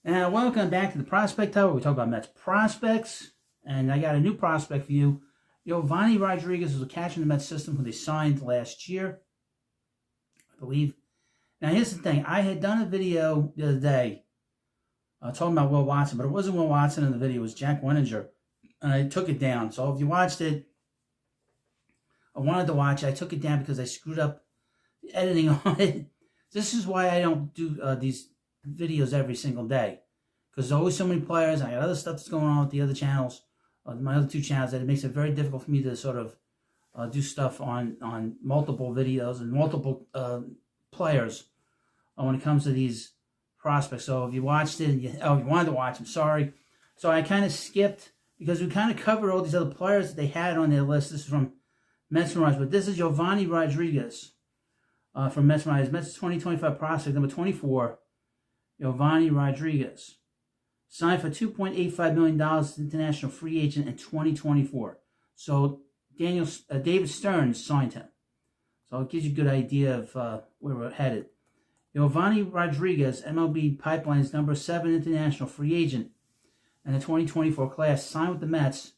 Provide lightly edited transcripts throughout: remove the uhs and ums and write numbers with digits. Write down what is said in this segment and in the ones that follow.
And welcome back to the Prospect Hour. We talk about Mets prospects, and I got a new prospect for you. Yovanny Rodriguez was a catcher in the Mets system who they signed last year, I believe. Now, here's the thing. I had done a video the other day talking about Will Watson, but it wasn't Will Watson in the video. It was Jack Wenninger, and I took it down. So if you watched it, I wanted to watch it. I took it down because I screwed up the editing on it. This is why I don't do these videos every single day, because there's always so many players. I got other stuff that's going on with the other channels, my other two channels, that it makes it very difficult for me to sort of do stuff on multiple videos and multiple players when it comes to these prospects. So if you watched it, and if you wanted to watch, I'm sorry. So I kind of skipped because we kind of covered all these other players that they had on their list. This is from Mets Mirage, but this is Yovanny Rodriguez from Mets Mirage. Mets 2025 prospect number 24. Yovanny Rodriguez signed for $2.85 million as international free agent in 2024. So David Stearns signed him. So it gives you a good idea of where we're headed. Yovanny Rodriguez, MLB Pipeline's number 7 international free agent in the 2024 class, signed with the Mets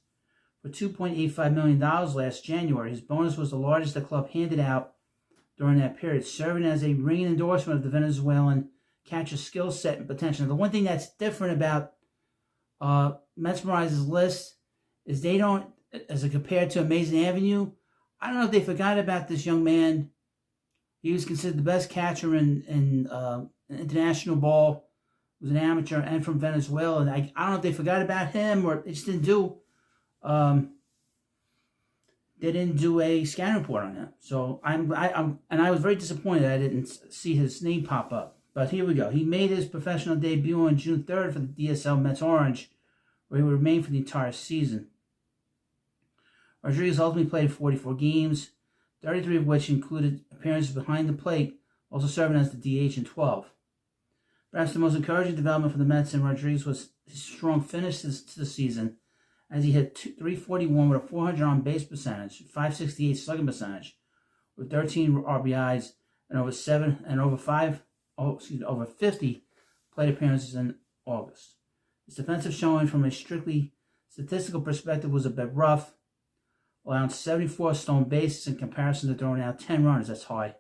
for $2.85 million last January. His bonus was the largest the club handed out during that period, serving as a ringing endorsement of the Venezuelan catcher skill set and potential. Now, the one thing that's different about Mets Mirage's list is they don't, as compared to Amazing Avenue, I don't know if they forgot about this young man. He was considered the best catcher in international ball. He was an amateur and from Venezuela. And I don't know if they forgot about him or they just didn't do. They didn't do a scan report on him. So I was very disappointed I didn't see his name pop up. But here we go. He made his professional debut on June 3rd for the DSL Mets Orange, where he would remain for the entire season. Rodriguez ultimately played 44 games, 33 of which included appearances behind the plate, also serving as the DH in 12. Perhaps the most encouraging development for the Mets and Rodriguez was his strong finish to the season, as he hit .341 with a .400 on-base percentage, .568 slugging percentage, with 13 RBIs and over 50 plate appearances in August. His defensive showing from a strictly statistical perspective was a bit rough, allowing 74 stolen bases in comparison to throwing out 10 runners. That's high.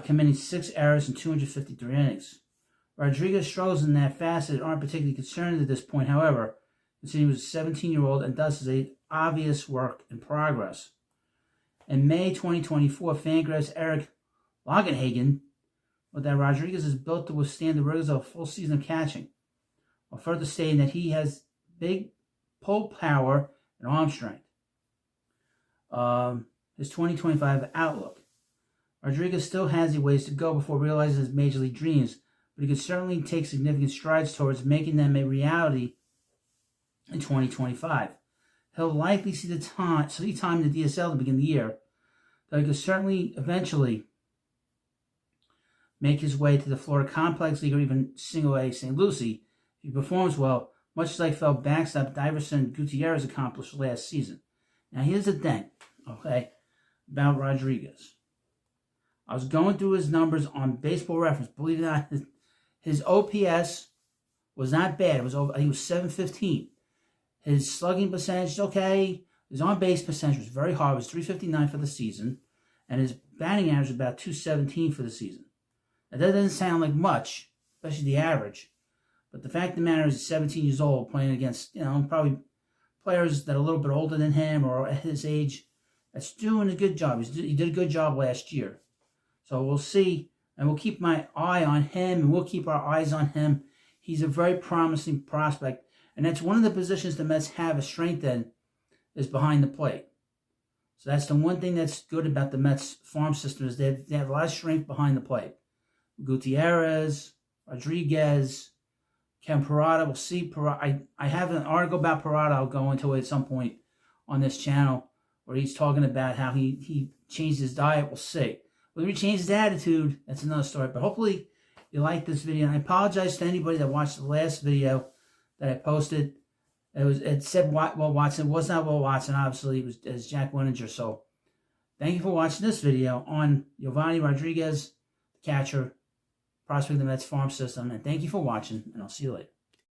Committing 6 errors in 253 innings. Rodriguez struggles in that facet aren't particularly concerned at this point, however, considering he was a 17-year-old and thus is a obvious work in progress. In May 2024, Fangraph's Eric Longenhagen wrote that Rodriguez is built to withstand the rigors of a full season of catching, while further stating that he has big pull power and arm strength. His 2025 outlook. Rodriguez still has a ways to go before realizing his major league dreams, but he could certainly take significant strides towards making them a reality in 2025. He'll likely see time in the DSL to begin the year, though he could certainly eventually make his way to the Florida Complex League or even Single A St. Lucie if he performs well, much like fellow backstop Diverson Gutierrez accomplished last season. Now, here's the thing, okay, about Rodriguez. I was going through his numbers on Baseball Reference. Believe it or not, his OPS was not bad. It was over, I think it was 715. His slugging percentage is okay. His on-base percentage was very high. It was 359 for the season. And his batting average was about 217 for the season. Now, that doesn't sound like much, especially the average. But the fact of the matter is he's 17 years old playing against, probably players that are a little bit older than him or at his age. That's doing a good job. He did a good job last year. So we'll see. And we'll keep my eye on him, and we'll keep our eyes on him. He's a very promising prospect. And that's one of the positions the Mets have a strength in, is behind the plate. So that's the one thing that's good about the Mets farm system, is they have a lot of strength behind the plate. Gutierrez, Rodriguez, Ken Parada. We'll see. I have an article about Parada. I'll go into it at some point on this channel where he's talking about how he changed his diet. We'll see. Whether he changed his attitude, that's another story. But hopefully you like this video. And I apologize to anybody that watched the last video that I posted. It said Will Watson. It was not Will Watson, obviously. It was Jack Wenninger. So thank you for watching this video on Yovanny Rodriguez, the catcher prospect of the Mets farm system. And thank you for watching, and I'll see you later.